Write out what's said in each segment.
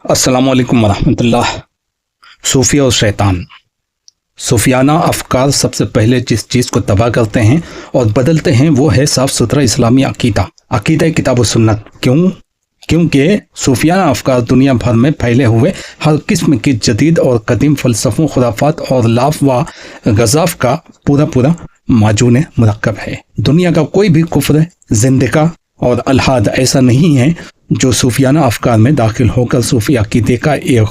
अस्सलामु अलैकुम वरहमतुल्लाह। सूफी और शैतान। सूफियाना अफकार सबसे पहले जिस चीज़ को तबाह करते हैं और बदलते हैं वो है साफ सुथरा इस्लामी अकीदा किताब व सुन्नत। क्योंकि सूफियाना अफकार दुनिया भर में फैले हुए हर किस्म की जदीद और कदीम फ़लसफ़ों, खुराफात और लाफ व गज़ाफ का पूरा माजून मुरक्कब है। दुनिया का कोई भी कुफ्र, ज़िंदगा और अलहाद ऐसा नहीं है जो सूफियाना अफकार में दाखिल होकर सूफी अकीदे का एक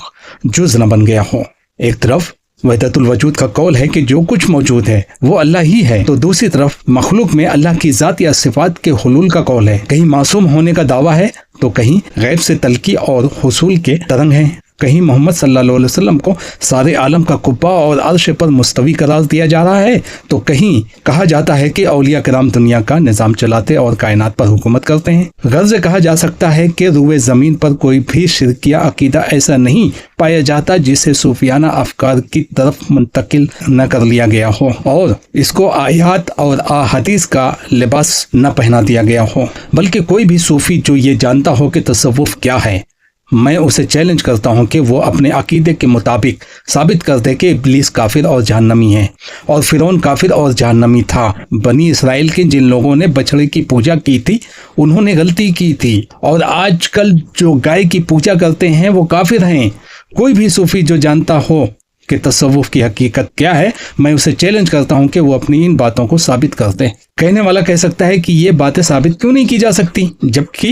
जुज़ न बन गया हो। एक तरफ वहदतुल वजूद का कौल है कि जो कुछ मौजूद है वो अल्लाह ही है, तो दूसरी तरफ मखलूक में अल्लाह की ज़ात या सिफात के हुलूल का कौल है। कहीं मासूम होने का दावा है तो कहीं गैब से तलकी और हुसूल के तरंग हैं। कहीं मोहम्मद सल्लल्लाहु अलैहि वसल्लम को सारे आलम का कुब्बा और अर्श पर मुस्तवी करार दिया जा रहा है, तो कहीं कहा जाता है कि औलिया कराम दुनिया का निज़ाम चलाते और कायनात पर हुकूमत करते हैं। गर्ज कहा जा सकता है कि रुए ज़मीन पर कोई भी शिरकिया अकीदा ऐसा नहीं पाया जाता जिसे सूफियाना अफकार की तरफ मुंतकिल न कर लिया गया हो और इसको आयात और अहादीस का लिबास न पहना दिया गया हो। बल्कि कोई भी सूफी जो ये जानता हो कि तसव्वुफ क्या है, मैं उसे चैलेंज करता हूं कि वो अपने अकीदे के मुताबिक साबित कर दे कि इब्लीस काफिर और जहन्नमी है और फिरौन काफिर और जहन्नमी था। बनी इसराइल के जिन लोगों ने बछड़े की पूजा की थी उन्होंने गलती की थी, और आजकल जो गाय की पूजा करते हैं वो काफिर हैं। कोई भी सूफी जो जानता हो कि तसव्वुफ की हकीकत क्या है, मैं उसे चैलेंज करता हूं कि वो अपनी इन बातों को साबित कर दे। कहने वाला कह सकता है कि ये बातें साबित क्यों नहीं की जा सकती, जबकि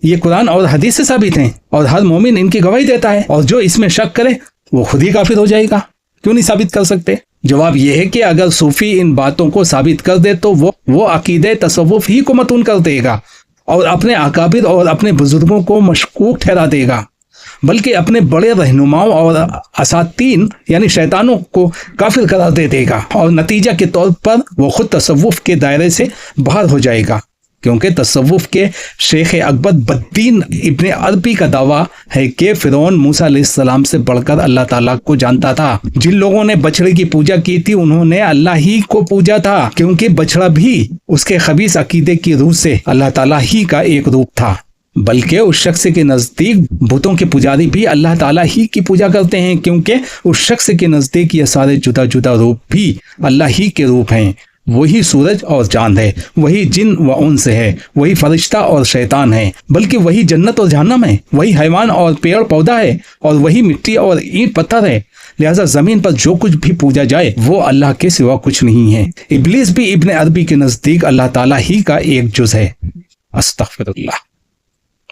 ये कुरान और हदीस से साबित हैं और हर मोमिन इनकी गवाही देता है, और जो इसमें शक करे वो खुद ही काफिर हो जाएगा। क्यों नहीं साबित कर सकते? जवाब ये है कि अगर सूफी इन बातों को साबित कर दे तो वो अकीदे तसव्वुफ ही को मतून कर देगा और अपने अकाबिर और अपने बुजुर्गों को मशकूक ठहरा देगा, बल्कि अपने बड़े रहनुमाओं और असातीन यानी शैतानों को काफिर करार दे देगा, और नतीजा के तौर पर वो खुद तसव्वुफ के दायरे से बाहर हो जाएगा। क्योंकि तसव्वुफ के शेख अकबर बद्दीन इब्ने अरबी का दावा है कि फिरौन मूसा अलैहिस्सलाम से बढ़कर अल्लाह ताला को जानता था। जिन लोगों ने बछड़े की पूजा की थी उन्होंने अल्लाह ही को पूजा था, क्योंकि बछड़ा भी उसके खबीस अकीदे की रूह से अल्लाह ताला ही का एक रूप था। बल्कि उस शख्स के नज़दीक बुतों के पुजारी भी अल्लाह ताला ही की पूजा करते हैं, क्योंकि उस शख्स के नज़दीक ये सारे जुदा जुदा रूप भी अल्लाह ही के रूप हैं। वही सूरज और चांद है, वही जिन व उनसे है, वही फरिश्ता और शैतान है, बल्कि वही जन्नत और जहन्नम है, वही हैवान और पेड़ पौधा है, और वही मिट्टी और ईंट पत्थर है। लिहाजा जमीन पर जो कुछ भी पूजा जाए वो अल्लाह के सिवा कुछ नहीं है। इब्लीस भी इब्ने अरबी के नज़दीक अल्लाह ताला ही का एक जुज़ है। अस्तग़फिरुल्लाह।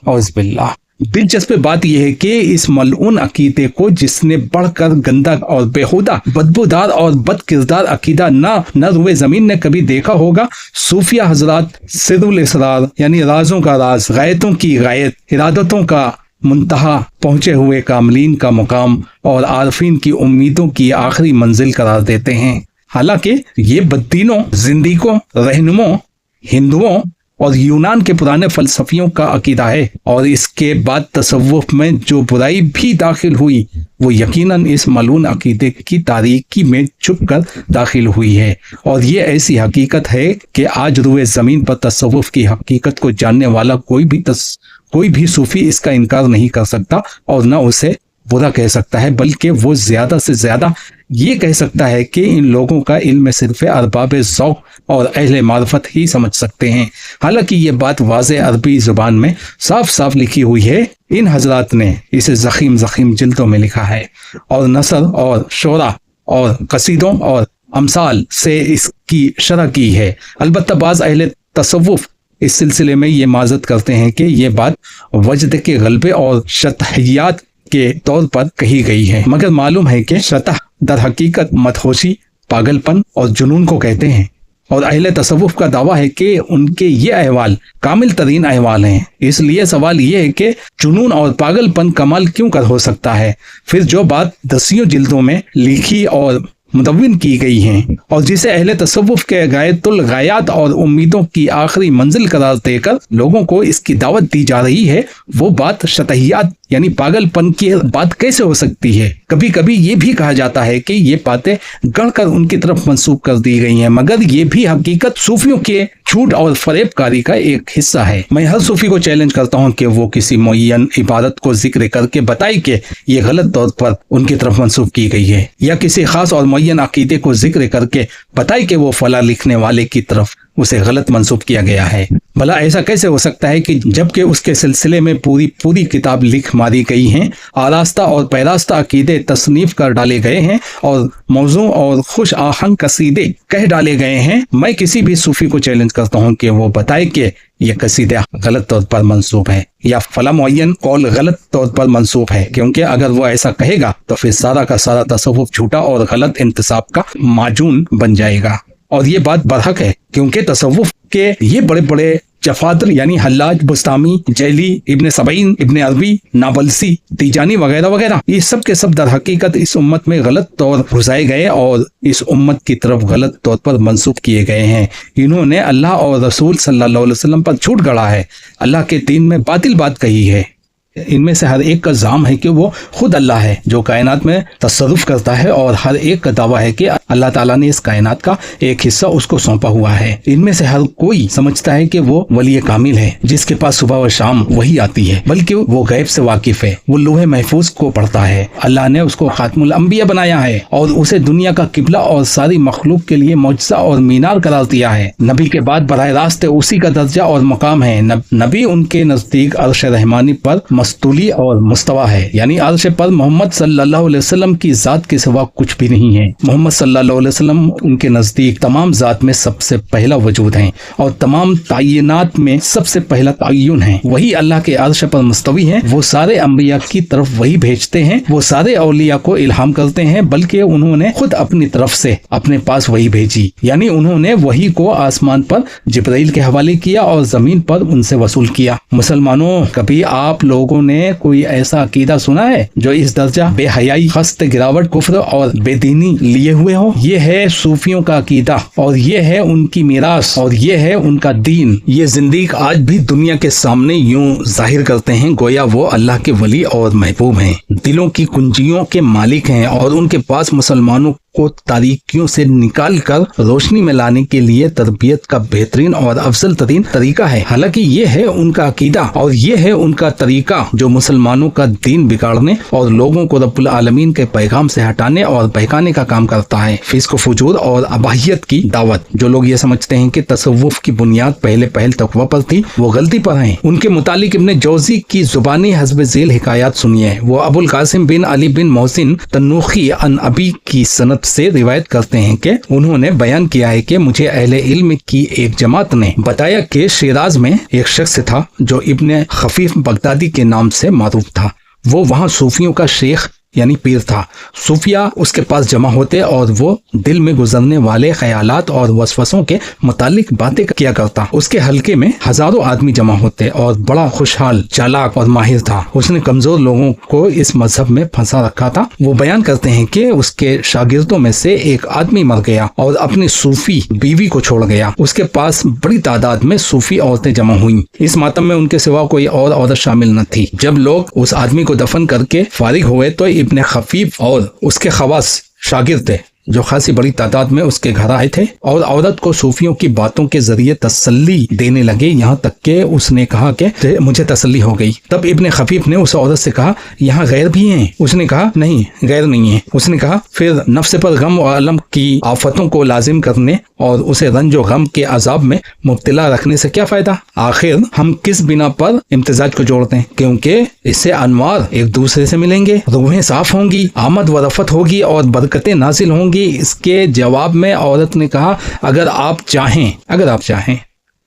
औज़ुबिल्लाह। दिलचस्प बात यह है कि इस मलऊन अकीदे को जिसने बढ़कर गंदा और बेहुदा, बदबूदार और बदकिरदार अकीदा न रुए जमीन ने कभी देखा होगा, सूफिया हजरात सिरुल इसरार यानी राजों का राज, गायतों की गायत, इरादतों का मुंतहा, पहुंचे हुए कामलीन का मुकाम और आरफीन की उम्मीदों की आखिरी मंजिल करार देते हैं। हालांकि ये बद्दीनों, जिंदीकों, रहनुमों, हिंदुओं और यूनान के पुराने फलसफियों का अकीदा है, और इसके बाद तसव्वुफ में जो बुराई भी दाखिल हुई वो यकीनन इस मलून अकीदे की तारीकी में छुप कर दाखिल हुई है। और ये ऐसी हकीकत है कि आज रुए ज़मीन पर तसव्वुफ की हकीकत को जानने वाला कोई भी सूफी इसका इनकार नहीं कर सकता और न उसे बुरा कह सकता है, बल्कि वो ज्यादा से ज्यादा ये कह सकता है कि इन लोगों का इल्म सिर्फ अरबाब ज़ौक़ और अहले मारिफत ही समझ सकते हैं। हालांकि ये बात वाज़े अरबी ज़ुबान में साफ साफ लिखी हुई है। इन हजरात ने इसे ज़ख़ीम जिल्दों में लिखा है और नसर और शोरा और कसीदों और अमसाल से इसकी शरह की है। अलबत्ता बाज़ अहले तसव्वुफ इस सिलसिले में ये माज़रत करते हैं कि ये बात वजद के गलबे और शतहियात के तौर पर कही गई है, मगर मालूम है कि शतह दर हकीकत मदहोशी, पागलपन और जुनून को कहते हैं, और अहले तसव्वुफ का दावा है कि उनके ये अहवाल कामिल तरीन अहवाल हैं। इसलिए सवाल ये है कि जुनून और पागलपन कमाल क्यों कर हो सकता है? फिर जो बात दसियों जिल्दों में लिखी और मुदव्विन की गई हैं और जिसे अहले तसव्वुफ के गायतुल गायात और उम्मीदों की आखिरी मंजिल करार देकर लोगों को इसकी दावत दी जा रही है, वो बात शतहियात यानी पागलपन की बात कैसे हो सकती है। कभी कभी ये भी कहा जाता है कि ये बातें गढ़कर उनकी तरफ मंसूब कर दी गई हैं, मगर ये भी हकीकत सूफियों के झूठ और फरेबकारी का एक हिस्सा है। मैं हर सूफी को चैलेंज करता हूँ कि वो किसी मुअय्यन इबादत को जिक्र करके बताए कि ये गलत तौर पर उनकी तरफ मंसूब की गई है, या किसी खास और मुअय्यन अकीदे को जिक्र करके बताए कि वो फला लिखने वाले की तरफ उसे गलत मंसूब किया गया है। भला ऐसा कैसे हो सकता है कि जबकि उसके सिलसिले में पूरी किताब लिख मारी गई हैं, आरास्ता और पैरास्ता अकीदे तसनीफ कर डाले गए हैं और मौजू और खुश आहंग कसीदे कह डाले गए हैं। मैं किसी भी सूफी को चैलेंज करता हूँ कि वो बताए कि ये कसीदे गलत तौर पर मंसूब है या फला मुअय्यन कौल गलत तौर पर मंसूब है, क्योंकि अगर वो ऐसा कहेगा तो फिर सारा का सारा तसव्वुफ झूठा और गलत इंतसाब का माजून बन जाएगा। और ये बात बरहक है, क्योंकि तसव्वुफ के ये बड़े बड़े जफादर यानी हल्लाज, बुस्तामी, जैली, इब्ने सबईन, इब्ने अरबी, नाबलसी, तीजानी वगैरह वगैरह, ये सब के सब दर हकीकत इस उम्मत में गलत तौर घुसाए गए और इस उम्मत की तरफ गलत तौर पर मंसूब किए गए हैं। इन्होंने अल्लाह और रसूल सल्लल्लाहु अलैहि वसल्लम पर झूठ गढ़ा है, अल्लाह के दीन में बातिल बात कही है। इनमें से हर एक का जाम है कि वो खुद अल्लाह है जो कायनात में तसर्रुफ करता है, और हर एक का दावा है कि अल्लाह ताला ने इस कायनात का एक हिस्सा उसको सौंपा हुआ है। इनमें से हर कोई समझता है कि वो वली कामिल है जिसके पास सुबह व शाम वही आती है, बल्कि वो गैब से वाकिफ है, वो लोहे महफूज को पढ़ता है। अल्लाह ने उसको खातमुल अंबिया बनाया है और उसे दुनिया का किबला और सारी मखलूक के लिए मौजज़ा और मीनार करार दिया है। नबी के बाद बराह रास्त उसी का दर्जा और मकाम है। नबी उनके नजदीक अर्श रहमानी पर मस्तूली और मुस्तवा है, यानी अर्श पर मोहम्मद सल्लल्लाहु अलैहि वसल्लम की जात के सिवा कुछ भी नहीं है। मोहम्मद सल्लल्लाहु अलैहि वसल्लम उनके नजदीक तमाम जात में सबसे पहला वजूद हैं और तमाम तायिनात में सबसे पहला तय्युन है। वही अल्लाह के अर्श पर मुस्तवी हैं। वो सारे अंबिया की तरफ वही भेजते हैं, वो सारे औलिया को इल्हाम करते हैं, बल्कि उन्होंने खुद अपनी तरफ से अपने पास वही भेजी, यानी उन्होंने वही को आसमान पर जिब्राइल के हवाले किया और जमीन पर उनसे वसूल किया। मुसलमानों, कभी आप लोगों ने कोई ऐसा अकीदा सुना है जो इस दर्जा बेहयाई, खस्त, गिरावट, कुफ्र और बेदीनी लिए हुए हो? ये है सूफियों का अकीदा और ये है उनकी मीरास और ये है उनका दीन। ये जिंदगी आज भी दुनिया के सामने यूं जाहिर करते हैं गोया वो अल्लाह के वली और महबूब हैं, दिलों की कुंजियों के मालिक हैं और उनके पास मुसलमानों को तारीकियों से निकाल कर रोशनी में लाने के लिए तरबियत का बेहतरीन और अफजल तरीन तरीका है। हालांकि ये है उनका अकीदा और ये है उनका तरीका जो मुसलमानों का दीन बिगाड़ने और लोगों को रब्बुल आलमीन के पैगाम से हटाने और बहकाने का काम करता है। फिस्क, फुजूर और अबाहियत की दावत। जो लोग ये समझते हैं कि तसव्वुफ की बुनियाद पहले तकवा पर थी, वो गलती पर हैं। उनके मुतालिक इब्ने जौजी की जुबानी हस्ब झेल हिकायत सुनिए। वो अबुल कासिम बिन अली बिन मोहसिन तन्नूखी अन अबी की सनद से रिवायत करते हैं कि उन्होंने बयान किया है कि मुझे अहले इल्म की एक जमात ने बताया कि शिराज में एक शख्स था जो इब्ने खफीफ बगदादी के नाम से मारूफ था। वो वहाँ सूफियों का शेख यानी पीर था। सूफिया उसके पास जमा होते और वो दिल में गुजरने वाले ख्यालात और वसवसों के मुतालिक बातें किया करता। उसके हलके में हजारों आदमी जमा होते और बड़ा खुशहाल, चालाक और माहिर था। उसने कमजोर लोगों को इस मजहब में फंसा रखा था। वो बयान करते हैं कि उसके शागिर्दों में से एक आदमी मर गया और अपनी सूफी बीवी को छोड़ गया। उसके पास बड़ी तादाद में सूफी औरतें जमा हुई। इस मातम में उनके सिवा कोई और औरत शामिल न थी। जब लोग उस आदमी को दफन करके फारिग हुए तो इब्ने खफीफ और उसके खवास शागिर्द थे जो खासी बड़ी तादाद में उसके घर आए थे और औरत को सूफियों की बातों के जरिए तसल्ली देने लगे, यहाँ तक कि उसने कहा कि मुझे तसल्ली हो गई। तब इब्ने खफीफ ने उस औरत से कहा, यहाँ गैर भी हैं? उसने कहा, नहीं, गैर नहीं है। उसने कहा, फिर नफ्स पर गम और अलम की आफतों को लाजिम करने और उसे रंज और गम के अजाब में मुब्तला रखने से क्या फायदा? आखिर हम किस बिना पर इम्तिजाज को जोड़ते हैं? क्योंकि इससे अनवार एक दूसरे से मिलेंगे, रूहें साफ होंगी, आमद व रफत होगी और बरकतें नाजिल होंगी। इसके जवाब में औरत ने कहा, अगर आप चाहें।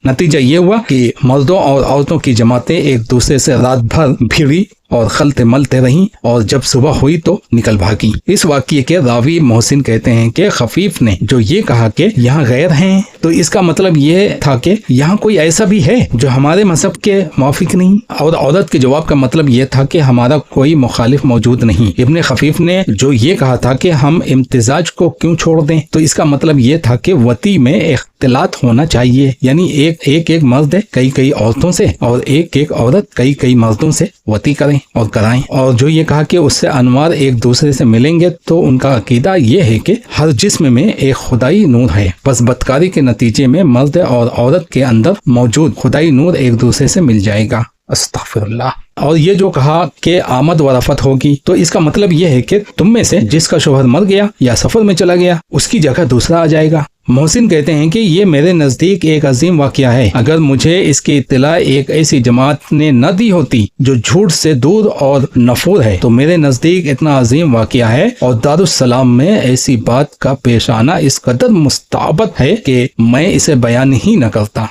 नतीजा ये हुआ कि मर्दों और औरतों की जमातें एक दूसरे से रात भर भिड़ी और खलते मलते रहीं और जब सुबह हुई तो निकल भागी। इस वाक़ये के रावी मोहसिन कहते हैं कि खफीफ ने जो ये कहा कि यहाँ गैर हैं, तो इसका मतलब ये था कि यहाँ कोई ऐसा भी है जो हमारे मजहब के मुवाफिक नहीं, और औरत के जवाब का मतलब ये था कि हमारा कोई मुखालिफ मौजूद नहीं। इब्ने खफीफ ने जो ये कहा था कि हम इम्तिजाज को क्यों छोड़ दें, तो इसका मतलब ये था कि वती में इख्तिलात होना चाहिए, यानी एक मर्द कई औरतों से और एक औरत कई मर्दों से वती करें और कराएं। और जो ये कहा कि उससे अनवार एक दूसरे से मिलेंगे, तो उनका अकीदा ये है कि हर जिस्म में एक खुदाई नूर है, बस बदकारी के नतीजे में मर्द और औरत के अंदर मौजूद खुदाई नूर एक दूसरे से मिल जाएगा। अस्तगफिरुल्लाह। और ये जो कहा कि आमद व रफत होगी, तो इसका मतलब ये है कि तुम में से जिसका शोहर मर गया या सफर में चला गया, उसकी जगह दूसरा आ जाएगा। मोहसिन कहते हैं कि ये मेरे नजदीक एक अजीम वाकया है। अगर मुझे इसकी इत्तला एक ऐसी जमात ने न दी होती जो झूठ से दूर और नफूर है, तो मेरे नजदीक इतना अजीम वाकया है और दारुस्सलाम में ऐसी बात का पेश आना इस कदर मुस्तअबद है कि मैं इसे बयान ही न करता।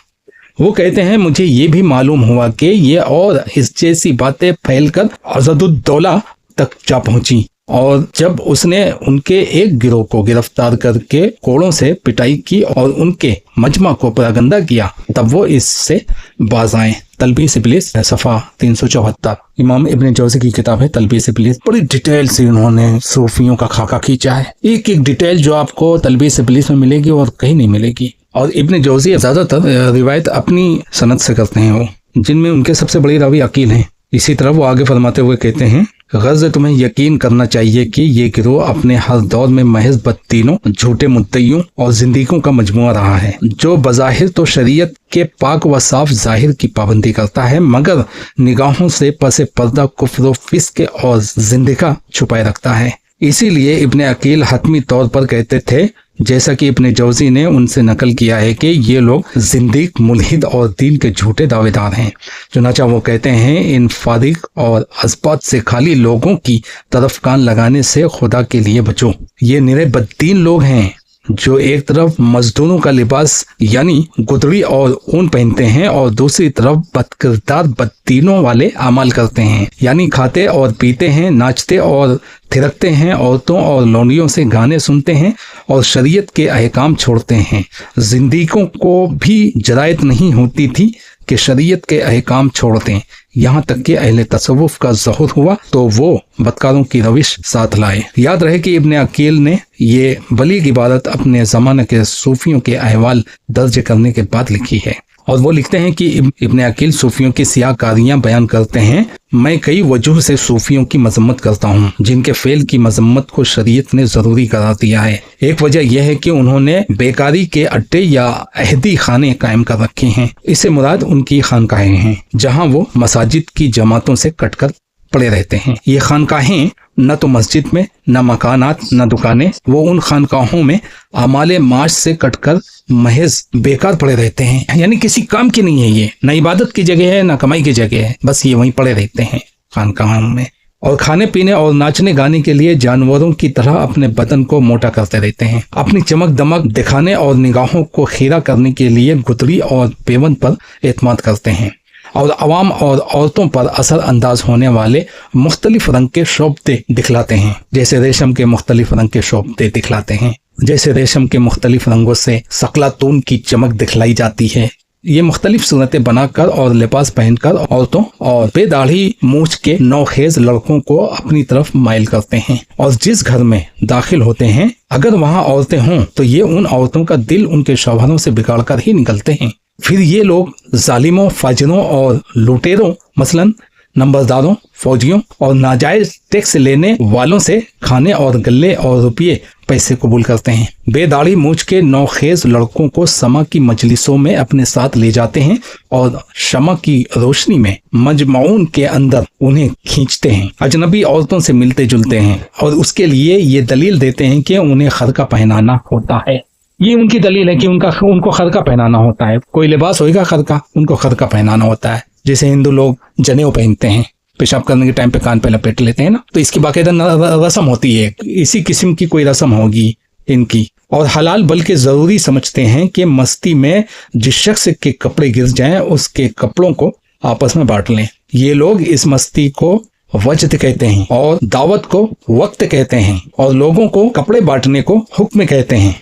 वो कहते हैं मुझे ये भी मालूम हुआ कि ये और इस जैसी बातें फैलकर अज़दुद्दौला तक जा पहुंची, और जब उसने उनके एक गिरोह को गिरफ्तार करके कोड़ों से पिटाई की और उनके मजमा को परागंदा किया, तब वो इससे बाज आए। तलबीस इब्लीस सफ़ा 374। इमाम इब्न जौज़ी की किताब है तलबीस इब्लीस। बड़ी डिटेल से उन्होंने सूफियों का खाका खींचा है, एक डिटेल जो आपको तलबीस इब्लीस में मिलेगी और कहीं नहीं मिलेगी। और इब्न जौज़ी ज्यादातर रिवायत अपनी सनद से करते हैं, वो जिनमें उनके सबसे बड़ी रावी अकील हैं। इसी तरह वो आगे फरमाते हुए कहते हैं, ग़र्ज़ तुम्हें यकीन करना चाहिए कि ये गिरोह अपने हर दौर में महज बदतीनों, झूठे मुद्दइयों और जिंदगियों का मजमुआ रहा है, जो बज़ाहिर तो शरीयत के पाक व साफ ज़ाहिर की पाबंदी करता है, मगर निगाहों से पसे पर्दा कुफ्र फिस्क और जिंदगा छुपाए रखता है। इसीलिए इब्ने अकील हतमी तौर पर कहते थे, जैसा कि इब्ने जौज़ी ने उनसे नकल किया है, कि ये लोग जिंदीक, मुल्हिद और दीन के झूठे दावेदार हैं। चुनाचा वो कहते हैं, इन फारिग और असबात से खाली लोगों की तरफ कान लगाने से खुदा के लिए बचो। ये निरे बददीन लोग हैं जो एक तरफ मजदूरों का लिबास यानी गुदड़ी और ऊन पहनते हैं और दूसरी तरफ बदकिरदार बददीनों वाले अमाल करते हैं, यानी खाते और पीते हैं, नाचते और थिरकते हैं, औरतों और लौंडियों से गाने सुनते हैं और शरीयत के अहकाम छोड़ते हैं। जिंदगियों को भी जरायत नहीं होती थी कि शरीयत के अहकाम छोड़ दें, यहाँ तक कि अहले तसव्वुफ का ज़हुर हुआ तो वो बदकारों की रविश साथ लाए। याद रहे कि इब्ने अकील ने ये बलीग इबारत अपने ज़माने के सूफियों के अहवाल दर्ज करने के बाद लिखी है, और वो लिखते हैं कि इब्ने अकील सूफियों की सियाकारियां बयान करते हैं। मैं कई वजह से सूफियों की मजम्मत करता हूँ, जिनके फेल की मजम्मत को शरीयत ने जरूरी करार दिया है। एक वजह यह है कि उन्होंने बेकारी के अड्डे या अहदी खाने कायम कर रखे हैं। इससे मुराद उनकी खानकाहें हैं, जहाँ वो मसाजिद की जमातों से कटकर पड़े रहते हैं। ये खानकाहें न तो मस्जिद में, न मकानात, न दुकानें, वो उन खानकाहों में आमाले माश से कटकर महज बेकार पड़े रहते हैं, यानी किसी काम की नहीं है। ये न इबादत की जगह है, न कमाई की जगह है, बस ये वहीं पड़े रहते हैं खानकाहों में। और खाने पीने और नाचने गाने के लिए जानवरों की तरह अपने बदन को मोटा करते रहते हैं। अपनी चमक दमक दिखाने और निगाहों को खीरा करने के लिए गुदड़ी और पेवंद पर एतमाद करते हैं, और अवाम और औरतों पर असर अंदाज होने वाले मुख्तलिफ रंग के शोबते दिखलाते हैं, जैसे रेशम के मुख्तलिफ रंग के शोबते दिखलाते हैं, जैसे रेशम के मुख्तलिफ रंगों से सकलातून की चमक दिखलाई जाती है। ये मुख्तलिफ सूरतें बनाकर और लिबास पहनकर औरतों और बेदाढ़ी मूछ के नौखेज लड़कों को अपनी तरफ माइल करते हैं, और जिस घर में दाखिल होते हैं अगर वहाँ औरतें हों तो ये उन औरतों का दिल उनके शौहरों से बिगाड़ कर ही निकलते हैं। फिर ये लोग जालिमों, फाजिरों और लुटेरों, मसलन नंबरदारों, फौजियों और नाजायज टैक्स लेने वालों से खाने और गल्ले और रुपये पैसे कबूल करते हैं। बेदाढ़ी मूछ के नौखेज लड़कों को समा की मजलिसों में अपने साथ ले जाते हैं और शमा की रोशनी में मजमाउन के अंदर उन्हें खींचते हैं। अजनबी औरतों से मिलते जुलते हैं और उसके लिए ये दलील देते हैं कि उन्हें खरका पहनाना होता है। ये उनकी दलील है कि उनको खरका पहनाना होता है। कोई लिबास होगा खरका, उनको खरका पहनाना होता है। जैसे हिंदू लोग जनेऊ पहनते हैं, पेशाब करने के टाइम पे कान पे लपेट लेते हैं ना, तो इसकी बाकायदा रस्म होती है। इसी किस्म की कोई रस्म होगी इनकी। और हलाल बल्कि जरूरी समझते हैं कि मस्ती में जिस शख्स के कपड़े गिर जाएं उसके कपड़ों को आपस में बांट लें। ये लोग इस मस्ती को वजद कहते हैं, और दावत को वक्त कहते हैं, और लोगों को कपड़े बांटने को हुक्म कहते हैं।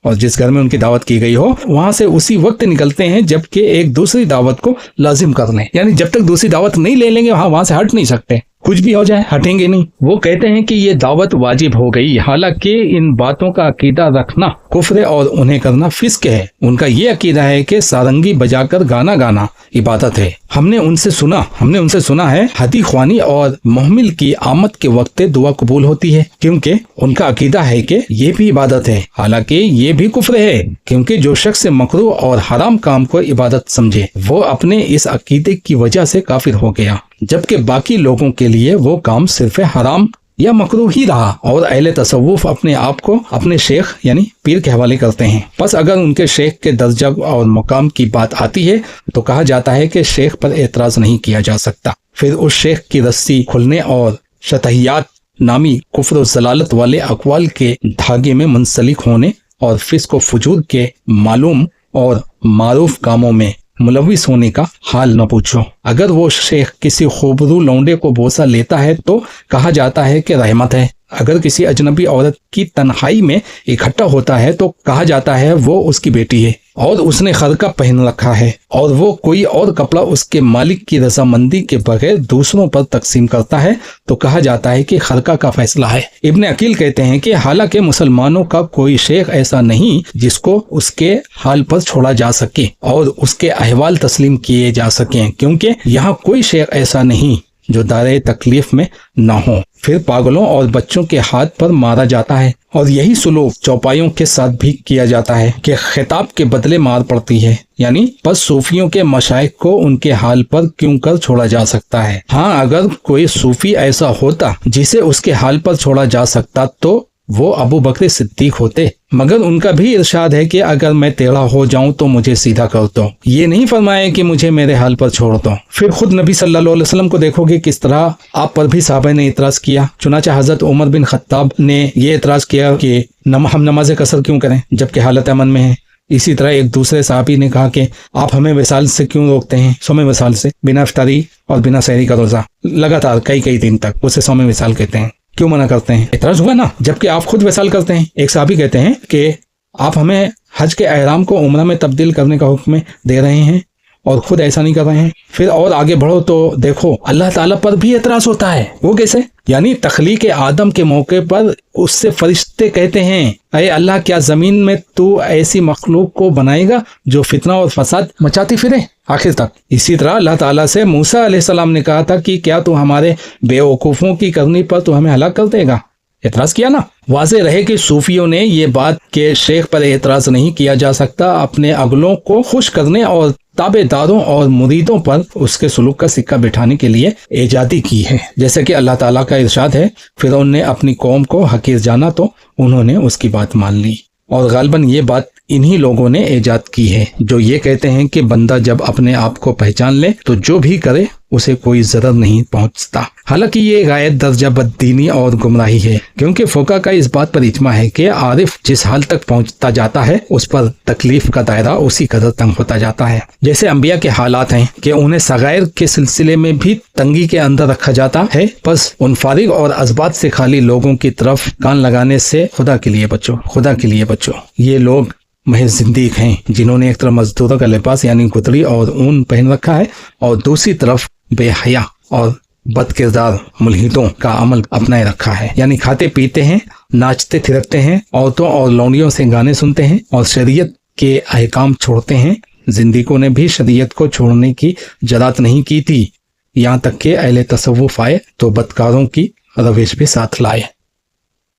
और जिस घर में उनकी दावत की गई हो वहां से उसी वक्त निकलते हैं जबकि एक दूसरी दावत को लाजिम कर लें, यानी जब तक दूसरी दावत नहीं ले लेंगे वहां से हट नहीं सकते, कुछ भी हो जाए हटेंगे नहीं। वो कहते हैं कि ये दावत वाजिब हो गई, हालांकि इन बातों का अकीदा रखना कुफ्र और उन्हें करना फिस्क है। उनका ये अकीदा है कि सारंगी बजाकर गाना गाना इबादत है। हमने उनसे सुना है हदी ख्वानी और मोहमिल की आमद के वक्त दुआ कबूल होती है, क्योंकि उनका अकीदा है कि ये भी इबादत है, हालांकि ये भी कुफ्र है, क्योंकि जो शख्स मकरूह और हराम काम को इबादत समझे वो अपने इस अकीदे की वजह से काफिर हो गया, जबकि बाकी लोगों के लिए वो काम सिर्फ हराम या मकरूह ही रहा। और अहले तसव्वुफ अपने आप को अपने शेख यानी पीर के हवाले करते हैं। बस अगर उनके शेख के दर्जा और मकाम की बात आती है तो कहा जाता है कि शेख पर एतराज नहीं किया जा सकता। फिर उस शेख की रस्सी खुलने और शतहियात नामी कुफ्र और जलालत वाले अक़वाल के धागे में मुंसलिक होने और फिस्क व फुजूर के मालूम और मारूफ कामों में मुलविस होने का हाल न पूछो। अगर वो शेख किसी खूबरू लौंडे को बोसा लेता है तो कहा जाता है कि रहमत है। अगर किसी अजनबी औरत की तन्हाई में इकट्ठा होता है तो कहा जाता है वो उसकी बेटी है और उसने खरका पहन रखा है और वो कोई और कपड़ा उसके मालिक की रजामंदी के बगैर दूसरों पर तकसीम करता है तो कहा जाता है कि खरका का फैसला है। इब्न अकील कहते हैं कि हालांकि मुसलमानों का कोई शेख ऐसा नहीं जिसको उसके हाल पर छोड़ा जा सके और उसके अहवाल तस्लीम किए जा सकें, क्योंकि यहाँ कोई शेख ऐसा नहीं जो दायरे तकलीफ में न हो। फिर पागलों और बच्चों के हाथ पर मारा जाता है और यही सुलूक चौपाइयों के साथ भी किया जाता है कि खिताब के बदले मार पड़ती है, यानी बस सूफियों के मशाइख को उनके हाल पर क्यों कर छोड़ा जा सकता है। हाँ, अगर कोई सूफी ऐसा होता जिसे उसके हाल पर छोड़ा जा सकता तो वो अबू बकर सिद्दीक होते, मगर उनका भी इरशाद है कि अगर मैं टेढ़ा हो जाऊं तो मुझे सीधा कर दो, ये नहीं फरमाया कि मुझे मेरे हाल पर छोड़ दो। फिर खुद नबी सल्लल्लाहु अलैहि वसल्लम को देखोगे किस तरह आप पर भी साहबा ने इतराज किया। चुनांचे हजरत उमर बिन खत्ताब ने ये इतराज किया कि हम नमाज कसर क्यों करें जबकि हालत अमन में है। इसी तरह एक दूसरे साहबी ने कहा कि आप हमें विसाल से क्यों रोकते हैं, सोमे विसाल से, बिना इफ्तारी और बिना सहरी का रोजा लगातार कई दिन तक, उसे सोमे विसाल कहते हैं, क्यों मना करते हैं। इतराज हुआ ना, जबकि आप खुद विसाल करते हैं। एक साहबी कहते हैं कि आप हमें हज के एहराम को उम्रा में तब्दील करने का हुक्म दे रहे हैं और खुद ऐसा नहीं कर रहे हैं। फिर और आगे बढ़ो तो देखो अल्लाह ताला पर भी एतराज होता है। वो कैसे? यानी तख्लीक आदम के मौके पर उससे फरिश्ते कहते हैं, अरे अल्लाह, क्या जमीन में तू ऐसी मखलूक को बनाएगा जो फितना और फसाद मचाती फिरे आखिर तक। इसी तरह अल्लाह ताला से मूसा अलैहिस्सलाम ने कहा था कि क्या तू हमारे बेवकूफ़ों की करनी पर तू हमें हलाक कर देगा। एतराज किया ना। वाज़े रहे कि सूफियों ने ये बात के शेख पर एतराज नहीं किया जा सकता अपने अगलों को खुश करने और ताबेदारों और मुरीदों पर उसके सुलूक का सिक्का बिठाने के लिए इजादी की है। जैसे कि अल्लाह ताला का इरशाद है, फिरौन ने अपनी कौम को हकीर जाना तो उन्होंने उसकी बात मान ली। और गालबन ये बात इन्हीं लोगों ने ईजाद की है जो ये कहते हैं कि बंदा जब अपने आप को पहचान ले तो जो भी करे उसे कोई जरर नहीं पहुंचता। हालांकि ये गायत दर्जा बददीनी और गुमराही है, क्योंकि फोका का इस बात पर इजमा है कि आरिफ जिस हाल तक पहुंचता जाता है उस पर तकलीफ का दायरा उसी कदर तंग होता जाता है। जैसे अंबिया के हालात हैं कि उन्हें सगायर के सिलसिले में भी तंगी के अंदर रखा जाता है, बस उन फारिग और अज़बात से खाली लोगों की तरफ कान लगाने से खुदा के लिए बचो, खुदा के लिए बचो। ये लोग महज जिंदीक हैं जिन्होंने एक तरफ मजदूरों का लिबास यानी गुदड़ी और ऊन पहन रखा है और दूसरी तरफ बेहया और बदकिरदार मुल्हिदों का अमल अपनाए रखा है, यानी खाते पीते हैं, नाचते थिरकते हैं, औरतों और लौंडियों से गाने सुनते हैं और शरीयत के अहकाम छोड़ते हैं। जिंदीकों ने भी शरीयत को छोड़ने की जरात नहीं की थी, यहाँ तक कि अहले तसव्वुफ आए तो बदकारों की रविश भी साथ लाए।